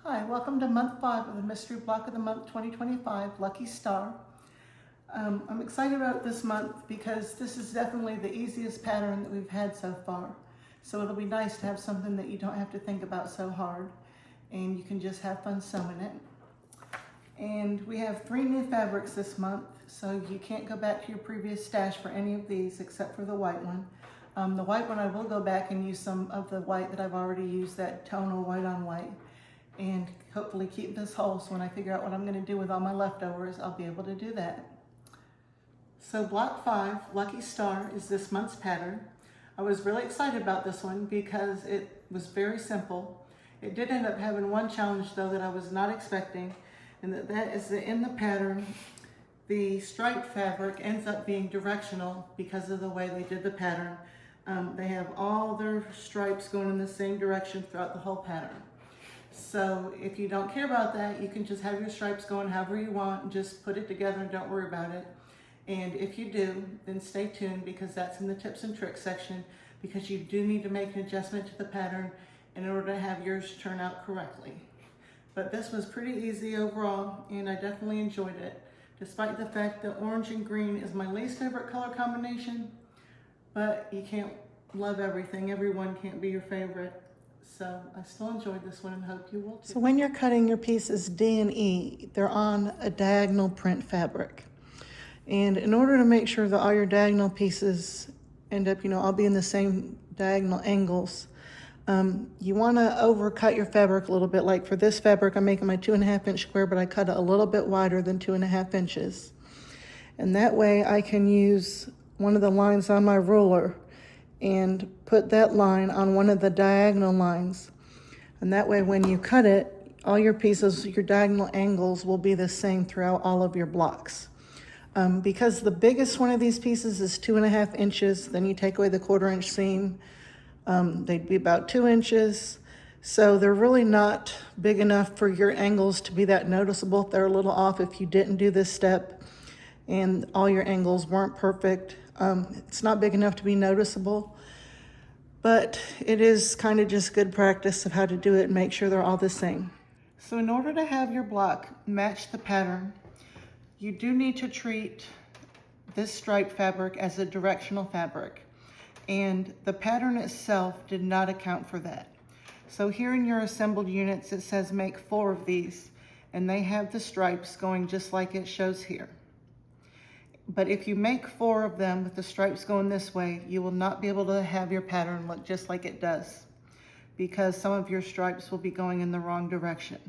Hi, welcome to month 5 of the Mystery Block of the Month 2025, Lucky Star. I'm excited about this month because this is definitely the easiest pattern that we've had so far. So it'll be nice to have something that you don't have to think about so hard and you can just have fun sewing it. And we have 3 new fabrics this month, so you can't go back to your previous stash for any of these except for the white one. The white one I will go back and use some of the white that I've already used, that tonal white on white, and hopefully keep this whole, so when I figure out what I'm going to do with all my leftovers, I'll be able to do that. So block 5, Lucky Star, is this month's pattern. I was really excited about this one because it was very simple. It did end up having one challenge though that I was not expecting, and that is that in the pattern the striped fabric ends up being directional because of the way they did the pattern. They have all their stripes going in the same direction throughout the whole pattern. So if you don't care about that, you can just have your stripes going however you want and just put it together and don't worry about it. And if you do, then stay tuned because that's in the tips and tricks section, because you do need to make an adjustment to the pattern in order to have yours turn out correctly. But this was pretty easy overall and I definitely enjoyed it, despite the fact that orange and green is my least favorite color combination. But you can't love everything. Everyone can't be your favorite. So I still enjoyed this one and hope you will too. So when you're cutting your pieces D and E, they're on a diagonal print fabric. And in order to make sure that all your diagonal pieces end up, all be in the same diagonal angles, you want to overcut your fabric a little bit. Like for this fabric, I'm making my 2.5 inch square, but I cut it a little bit wider than 2.5 inches. And that way I can use one of the lines on my ruler and put that line on one of the diagonal lines. And that way when you cut it, all your pieces, your diagonal angles will be the same throughout all of your blocks. Because the biggest one of these pieces is 2.5 inches, then you take away the 1/4 inch seam, they'd be about 2 inches. So they're really not big enough for your angles to be that noticeable. If they're a little off, if you didn't do this step and all your angles weren't perfect, it's not big enough to be noticeable. But it is kind of just good practice of how to do it and make sure they're all the same. So in order to have your block match the pattern, you do need to treat this striped fabric as a directional fabric. And the pattern itself did not account for that. So here in your assembled units, it says make 4 of these, and they have the stripes going just like it shows here. But if you make 4 of them with the stripes going this way, you will not be able to have your pattern look just like it does, because some of your stripes will be going in the wrong direction.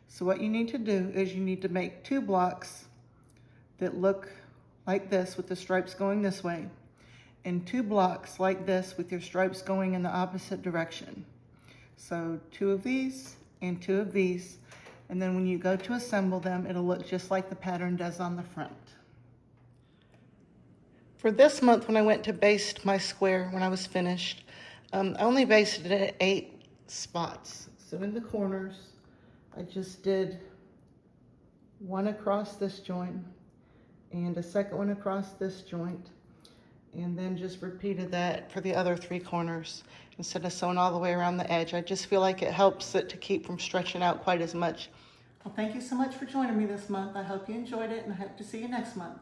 So what you need to do is you need to make 2 blocks that look like this with the stripes going this way, and 2 blocks like this with your stripes going in the opposite direction. So 2 of these and 2 of these, and then when you go to assemble them, it'll look just like the pattern does on the front. For this month, when I went to baste my square when I was finished, I only basted it at 8 spots. So in the corners, I just did 1 across this joint and a second one across this joint, and then just repeated that for the other 3 corners instead of sewing all the way around the edge. I just feel like it helps it to keep from stretching out quite as much. Well, thank you so much for joining me this month. I hope you enjoyed it and I hope to see you next month.